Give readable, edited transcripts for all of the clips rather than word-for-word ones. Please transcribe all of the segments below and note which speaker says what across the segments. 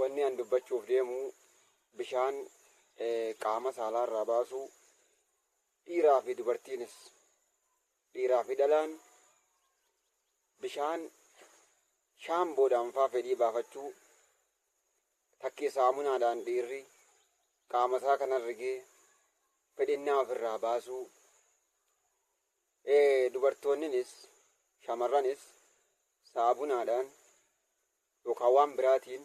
Speaker 1: wanni an dubbachuuf deemu bishaan qaama saalaarraa baasu dhiiraa fi dubartiinis dhiiraa fi dhalaan bishaan shaamboodhaan faa fedhii baafachuu takkii saamunaadhaan dhiirri qaama isaa kanan rigee fedhinnaa ofirraa baasuu dubartoonninis shamarranis saabunaadhaan yookaan waan biraatiin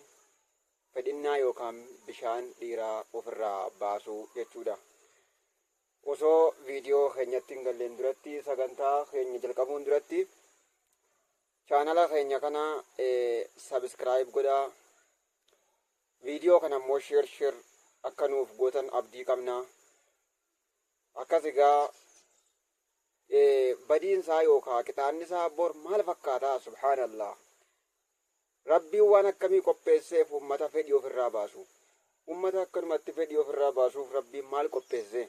Speaker 1: fedhinnaa yookaan bishaan dhiiraa ofirraa baasuu jechuudha. Osoo viidiyoo keenyatti hin galleen duratti sagantaa keenya jalqabuun duratti chaanala keenya kana sabiskiraayib godhaa. Viidiyoo kana immoo sheer akka nuuf gootan abdii qabna. Akkas egaa badiinsaa yookaan qixaannisaa bor maal fakkaataa subhaanallah. Rabbiin waan akkamii qopheesseef ummata fedhii ofirraa baasu. Ummata akkanumatti fedhii ofirraa baasuuf rabbiin maal qopheesse?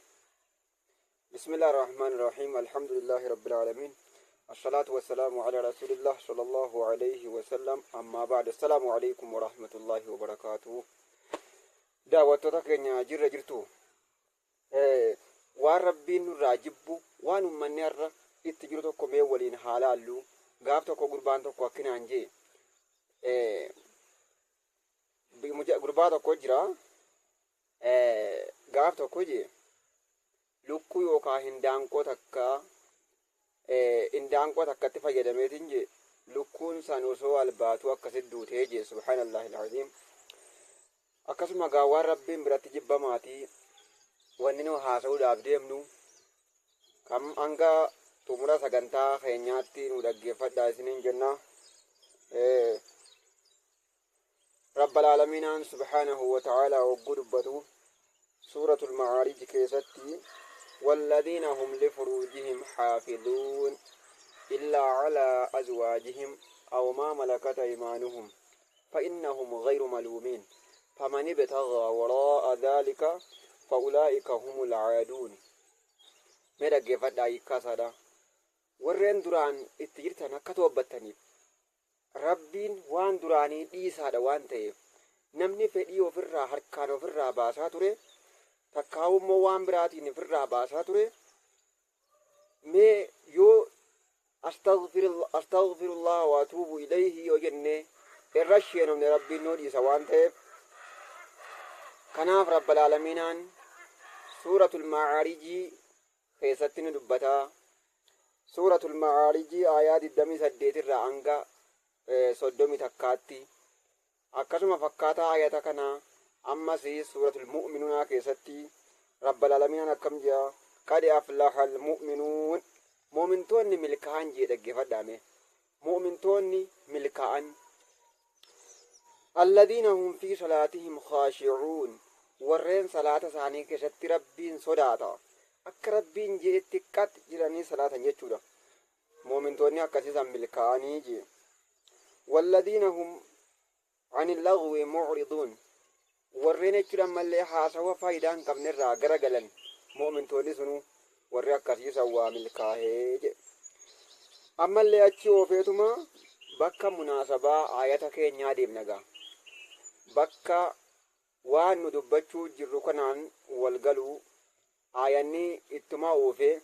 Speaker 1: Bismillahir Rahmanir Rahim. Alhamdulillahi Rabbil Alamin. Assalatu wassalamu ala Rasulillah sallallahu alayhi wa sallam. Amma ba'd. Assalamu alaykum wa rahmatullahi wa barakatuh. Daawwattoota keenya jirra jirtu. Waan rabbiin nurraa jibbu waan ummanni har'a itti jiru tokko mee waliin haalaallu. Gaaf tokko gurbaan tokko akkinaan jee gurbaa tokko jira gaaf tokko jee lukkuu yookaan hindaanqoo takkatti fayyadameetiin jee lukkuun san osoo albaatu akkasit duutee jee subhaanallahi alazim. Akkasuma gaawwaan rabbiin biratti jibbamaatii wanni nu haasa'uudhaaf deemnu kam hanga xumura sagantaa keenyaatti nu dhaggeeffadhaa isiniin jenna. رب العالمين سبحانه وتعالى وقربته سورة المعارج كيستي والذين هم لفروجهم حافظون إلا على أزواجهم أو ما ملكت أيمانهم فإنهم غير ملومين فمن ابتغى وراء ذلك فأولئك هم العادون. مدى فدا كاسدا ورين دران اتجرتنا كتوبتني Rabbiin waan duraanii dhiisaadha waan ta'eef namni fedhii ofirraa harkaan ofirraa baasaa ture takkaa'ummoo waan biraatiin ofirraa baasaa ture mee yoo astaghfirullah wa atuubu ilayhi yoo jenne irra sheenomne rabbiin nuu dhiisa waan ta'eef kanaaf rabbal aalamiinaan suuratul ma'aarijii keessatti ni dubbataa. Suuratul ma'aarijii aayaa 28 irraa hanga 30 takkaatti akkasuma fakkaataa ayata kana ammas suuratul mu'minuunaa keessatti rabbal aalamiin akkam jaa qad aflahal mu'minuun mu'mintoonni milkaa'an jee dhaggeeffadhaame. Mu'mintoonni milkaa'an alladhiina hum fi salaatihim khaashi'uun warreen salaata isaanii keessatti rabbiin sodaata akka rabbiin jeetti qat jiranii salaatan jechuudha. Mu'mintoonni akkasiisan milkaa'anii jee. والذين هم عن اللغو معرضون warreen jechuudha mallee haasawa faayidaan qabne irraa garagalan mu'mintoonni sunu warri akkasiisan waa milkaa'ee jedhe. Ammallee achi oofeetuma bakka munaasabaa ayata keenyaa deemna gaa bakka waan nu dubbachuu jirru kanaan walgaluu ayanni ittuma oofee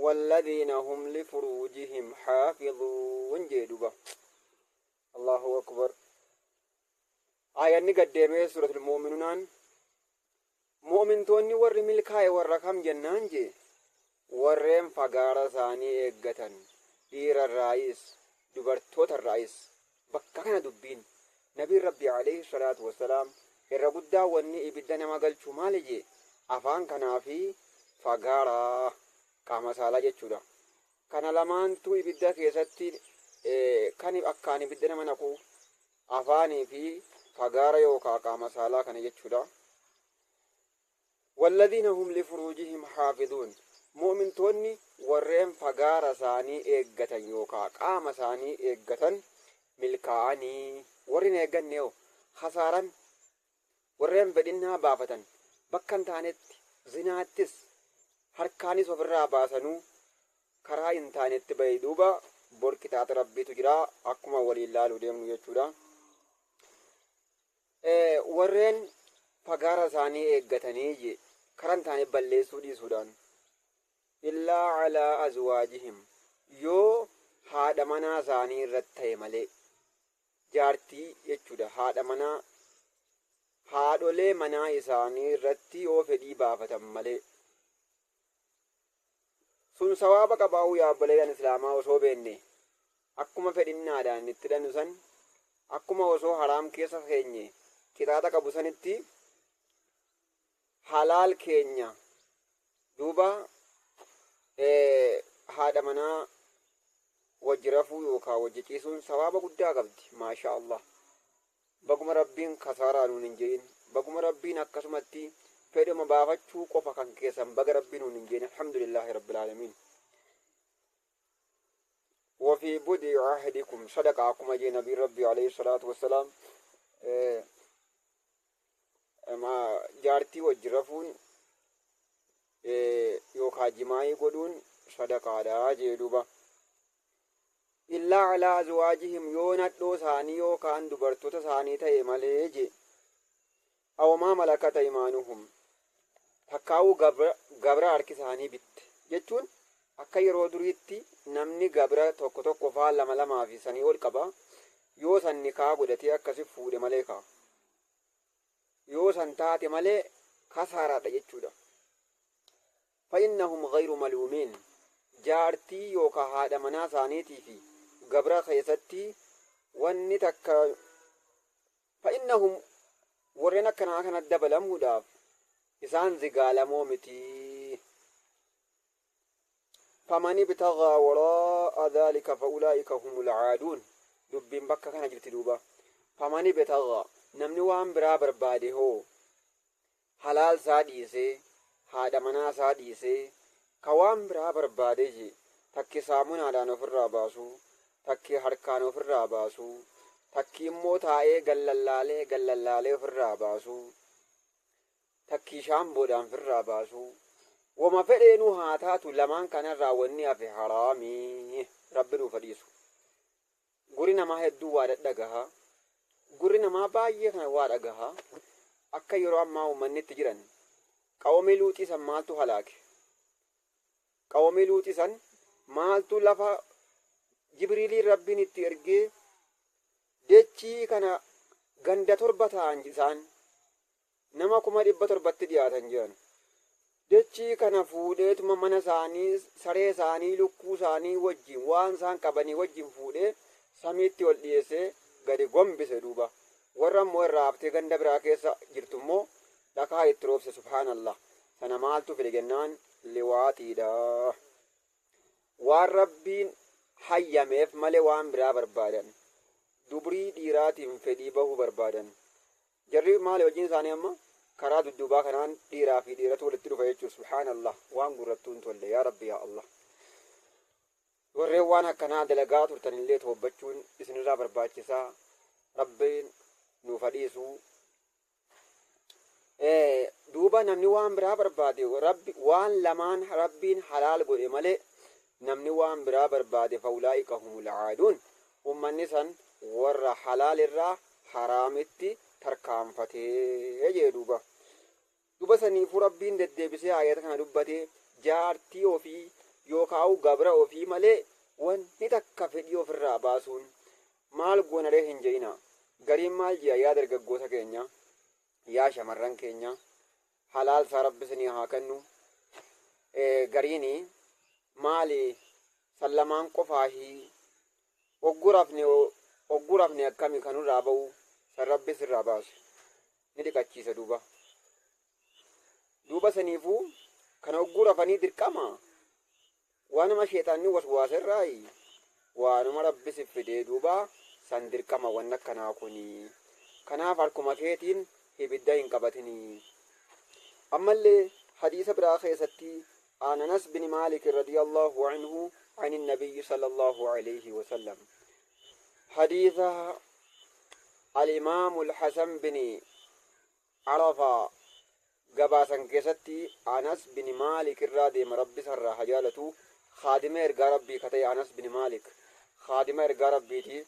Speaker 1: والذين هم لفروجهم حافظون جدوبا الله أكبر. آية قدامي سورة المؤمنون مؤمنتوني ور ملكاي ور كم جنان جي ورم فقارة ثاني إيقتن دير الرئيس دبرتوت الرئيس بكانا دبين نبي ربي عليه الصلاة والسلام الرقودة واني إبدنا ما قل شمالي جي أفان كنا في فقارة qaama saalaa jechuudha. Kana lamaantu ibidda keessatti kan akkaan ibidda nama naqu afaanii fi fagaara yookaan qaama saalaa kana jechuudha. والذين هم لفروجهم حافظون مؤمنتوني warreen fagaara isaanii eeggatan yookaan qaama isaanii eeggatan milkaa'anii warreen eegganneeoo hasaaran warreen fedhinnaa baafatan bakka hin taanetti zinaattis harkaanis ofirraa baasanuu karaa hin taanetti bahe duuba bor qixaaxa rabbiitu jira akkuma waliin laaluu deemnu jechuudha. warreen fagaara isaanii eeggatanii karan taane balleessuu dhiisuudhaan illaa calaa azwaajihim yoo haadha manaa isaanii irratti ta'e malee jaartii jechuudha haadholee manaa isaanii irratti yoo fedhii baafatan malee sun sawaaba qabaa'uu yaa obboleeyyan islaamaa osoo beenne akkuma fedhinnaadhaan itti dhannu san akkuma osoo haraam keessa keenye qixaaxa qabu sanitti halaal keenya duuba haadha manaa wajji rafuu yookaan wajji ciisuun sawaaba guddaa qabdi maasha Allah. Baguma rabbiin kasaaraa nuun hin jedhin baguma rabbiin akkasumatti fedhuma baafachuu qofa kan keessan baga rabbiin nuun hin jedhin alhamdulillahi rabbil aalamiin. وفي بدء عهدكم صدق كما جاء نبي ربي عليه الصلاة والسلام ما جارتي وجرفون يوكا جماعي قدون صدق على جيدوبا إلا على أزواجهم يونتو ثاني يوكان دبرتو ثاني تاي ماليجي أو ما ملكت أيمانهم فكاو غبر أركي ثاني بيت جتون akka yeroo duriitti namni gabra tokko tokko faa lama fi sanii ol qaba yoo san nikaa godhatee akkasi fuudhe malee kaa yoo san taate malee kasaaraadha jechuudha. fa'innahum ghayru maluumiin jaartii yookaan haadha manaa isaaniitii fi gabra keessatti wanni takka fa'innahum warreen akkanaa kana dabalamuudhaaf isaan zigaalamoo miti. فمن ابتغى وراء ذلك فأولئك هم العادون دبين بكا كان جلت دوبا فمن ابتغى نمني وان برا برباده هو حلال ساديسي هذا منا ساديسي كوان برا برباده جي تكي سامون على نفر راباسو تكي حركانو في الراباسو تكي موتاي قللالي في الراباسو تكي شامبودان في الراباسو وما فعلنو هاتاتو لمان كان راوني في حرامي ربنا فديسو غورينا ما هدو وادغها غورينا ما بايه كان وادغها akka yeroo ammaa uummannitti jiran qawmii luuxii san maaltu halaake qawmii luuxii san maaltu lafa jibriilii rabbiin itti ergee dechii kana ganda torba ta'an isaan nama 700 dhiyaatan jiran dechii kana fuudheetuma mana isaanii saree isaanii lukkuu isaanii wajjin waan isaan qabanii wajjin fuudhee samiitti ol dhiyeessee gadi gombise duuba warra immoo irraa haftee ganda biraa keessa jirtu immoo dhakaa itti roobse subhaanallah sana maaltu fide jennaan liwaaxiidha waan rabbiin hayyameef malee waan biraa barbaadan dubrii dhiiraatiin fedhii bahuu barbaadan jarri maali wajjin isaanii amma karaa dudduubaa kanaan dhiiraa fi dhiiratu walitti dhufa jechuun subhaanallah waan gurrattuun tolle yaa rabbi yaa Allah warreen waan akkanaa dalagaa turtanillee toobbachuun isinirraa barbaachisaa rabbiin nuuf hadiisu duuba namni waan biraa barbaade rabbi waan lamaan rabbiin halaal godhe malee namni waan biraa barbaade faulaa'ika humul aaduun ummanni san warra halaal irraa haraamitti tarkaanfatee jee duba saniifuu rabbiin deddeebisee ayata kana dubbatee jaartii ofii yookaan gabra ofii malee wanni takka fedhii ofirraa baasuun maal goonaree hin je'ina gariin maal ji'a yaa dargaggoota keenya yaa shamarran keenya halaal isaa rabbi isinii haa kennu gariini maali sallamaan qofaahii oggurafne akkami kanurraa ba'u san rabbi sirraa baasu ni dhiqachiisa duuba saniifuu kana oggurafanii dirqama waanuma sheexaanni waswaasa irraayi waanuma rabbi si fidee duuba san dirqama waan akkanaa kuni kanaaf harkuma keetiin ibidda hin qabatinii ammallee hadiisa biraa keessatti عن أنس بن مالك رضي الله عنه عن النبي صلى الله عليه وسلم حديث الإمام الحسن بن عرفة قباسا كيستي أنس بن مالك الرادي مربي سر حجالته خادم إرقى ربي كتي أنس بن مالك خادم إرقى ربي تي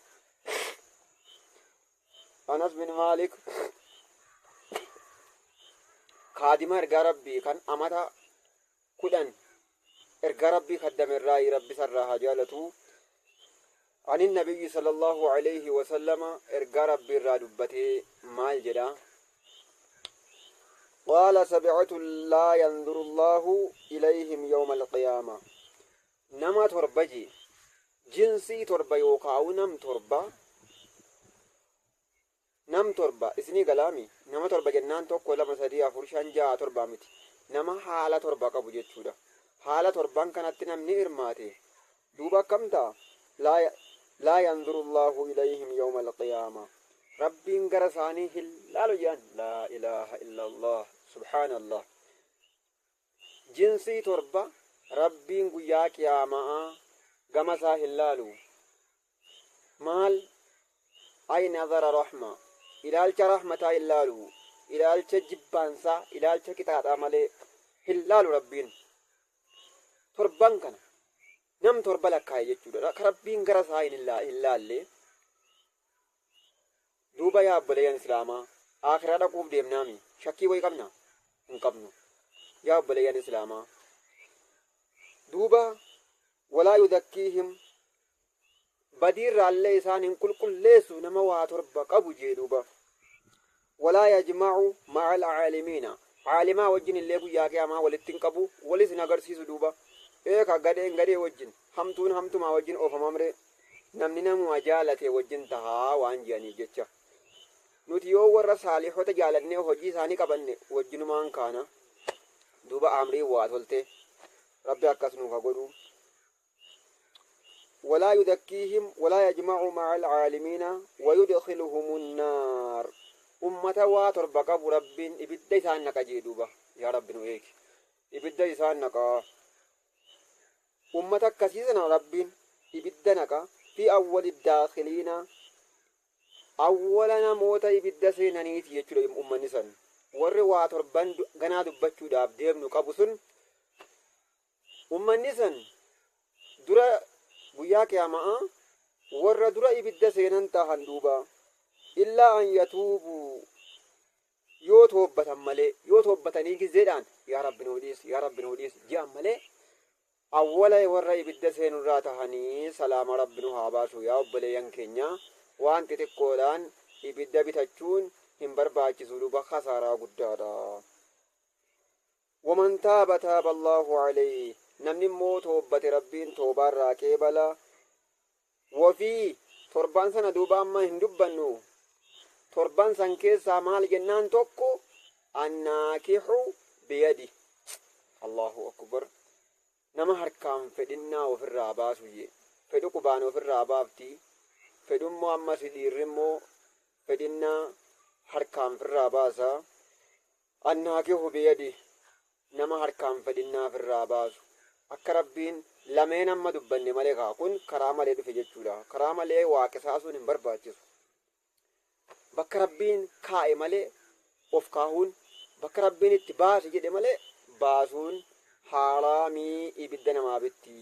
Speaker 1: أنس بن مالك kaadima ergaa rabbii kan amata kudhan ergaa rabbii kaddamerraa rabbi sarraa haa jaalatu. عن النبي صلى الله عليه وسلم إرجع ربي الرادبته مال جدا قال سبعة لا ينظر الله إليهم يوم القيامة نما تربجي جنسي تربة يوقعو نم تربة اسني كلامي نما تربة جنان توك ولا مسديا فرشان جاء تربة متي نما حالة تربة كبوجت شودا حالة تربة كانت نمني إرماتي دوبا كم تا لا ينظر الله إليهم يوم القيامة ربي انقرساني هلال جان لا إله إلا الله سبحان الله جنسي تربة ربي انقياك يا معا قمسا هلالو مال أي نظر رحمة إلالك رحمة هلالو إلالك جبانسا إلالك كتاب عملي هلالو ربين تربان كان نم تربة لك هاي جتودا ربين قرساني هلالي دوبا يا بليان إسلاما آخرة قوم ديم نامي شكي وي قبنا انقبنو يا بليان إسلاما دوبا ولا يذكيهم بدير على إسان كل ليسو نموا تربة قبو جي دوبا ولا يجمع مع العالمين عالما وجن اللي بو ياكي أما ولتنقبو ولس نغرسيسو دوبا إيكا غدي وجن همتون ما وجن أوفا ممري نمني نمو أجالتي وجن تها وانجاني جتشا nuti yoo warra saalihota jaalannee hojii isaanii qabanne wajjinumaan kaana duuba amrii waa tolte rabbi akkas nuuf haa godhu ولا يذكيهم ولا يجمع مع العالمين ويدخلهم النار أمة واتر بقى رب إبدا يسانك جيدوبا يا رب نويك إبدا يسانك أمة كسيسنا رب إبدا نكا في أول الداخلين أولا موتا إبدا سينانيتي يجري أمة نسان warri waa torban ganaa dubbachuudhaaf deemnu qabu sun ummanni san dura guyyaa qiyaamaa warra dura ibidda seenan tahan duuba illaa an yatuubu yoo toobbatan malee yoo toobbatanii gizeedhaan yaa rabbi nu dhiis ji'an malee awwala warra ibidda seenurraa tahanii salaama rabbi nu haa baasu yaa obboleeyyan keenya waan xixiqqoodhaan ibidda bitachuun hin barbaachisu duuba khasaaraa guddaadha. waman taaba taaba allahu alayhi namni immoo toobbate rabbiin toobaarraa qeebala. wafii torban sana duuba amma hin dubbannu torban san keessaa maal jennaan tokko annaakihu biyadi allahu akbar nama harkaan fedhinnaa ofirraa baasu jee fedhu qubaan ofirraa baafti fedhummoo ammas dhiirrimmoo fedhinnaa harkaan firraa baasa. annaakihu biyadi nama harkaan fedhinnaa firraa baasu akka rabbiin lameen amma dubbanne malee kaa kun karaa malee dhufe jechuudha. karaa malee waaqesaasuun hin barbaachisu. bakka rabbiin kaa'e malee of kaahuun bakka rabbiin itti baase jedhe malee baasuun haaraamii ibidda namaa bitti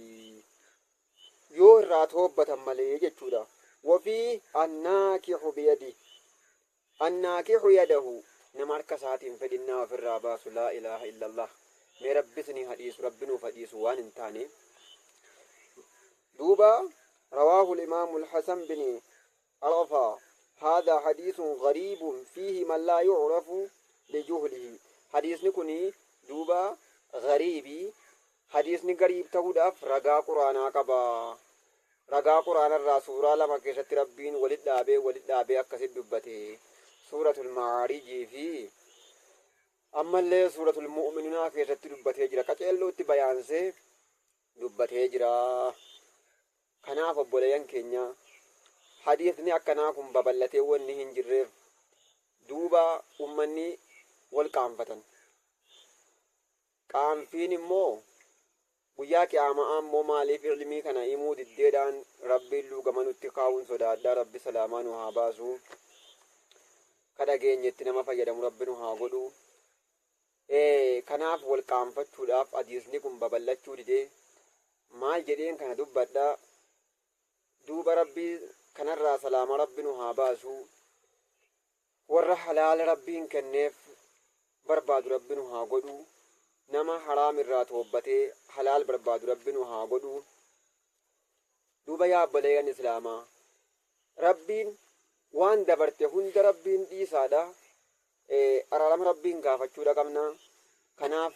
Speaker 1: yoo irraa toobbatan malee jechuudha. wafii annaakihu biyadi annaakihu yadahu nama harka isaatiin fedhinnaa ofirraa baasu laa ilaaha illallah mee rabbisni hadhiisu rabbinuuf hadhiisu waan hin taane دوبا رواه الإمام الحسن بن عرفة هذا حديث غريب فيه من لا يعرف لجهله. حديث نكوني دوبا غريبي حديث غريب تهوداف رجاء قرآن كبا رجاء قرآن الرسول لما كشت ربين ولد دابي أكسد دبته سورة المعارج في أما اللي سورة المؤمنين كشت دبته جرا كتلو تبيان سه دبته جرا. kanaaf obboleeyyan keenya hadiisni akkanaa kun babal'atee wanni hin jirreef duuba ummanni wal qaanfatan. qaanfiin immoo guyyaa qiyaamaa ammoo maaliif ilmii kana himuu diddeedhaan rabbiin luugama nutti kaa'uun sodaadhaa rabbi salaamaa nu haa baasu kadhageenyetti nama fayyadamu rabbi nu haa godhu. kanaaf wal qaanfachuudhaaf hadiisni kun babal'achuu didee maal jedheen kana dubbadhaa duuba rabbii kanarraa salaama rabbi nu haa baasu warra halaala rabbiin kenneef barbaadu rabbi nu haa godhu. Nama haraam irraa toobbatee halaal barbaadu rabbi nu haa godhu. Duuba yaa obboleeyyan islaamaa, rabbiin waan dabarte hunda rabbiin dhiisaadha. Araarama rabbiin gaafachuudha qabna. Kanaaf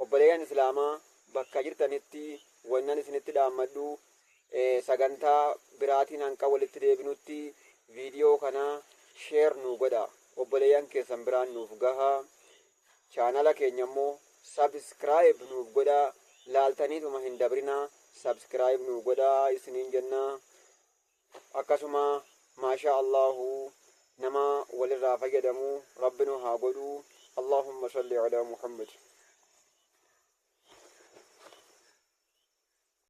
Speaker 1: obboleeyyan islaamaa bakka jirtanitti wannan isinitti dhaammadhu, sagantaa biraatiin hanqa walitti deebinutti viidiyoo kana sheer nu godha, obboleeyyan keessan biraan nuuf gaha. Chaanala keenya immoo sabskiraayib nuuf godha. Laaltaniituma hin dabrina, sabskiraayib nuuf godha isiniin jenna. Akkasuma maasha allahu nama walirraa fayyadamu rabbi nu haa godhu. Allahumma salli ala Muhammad.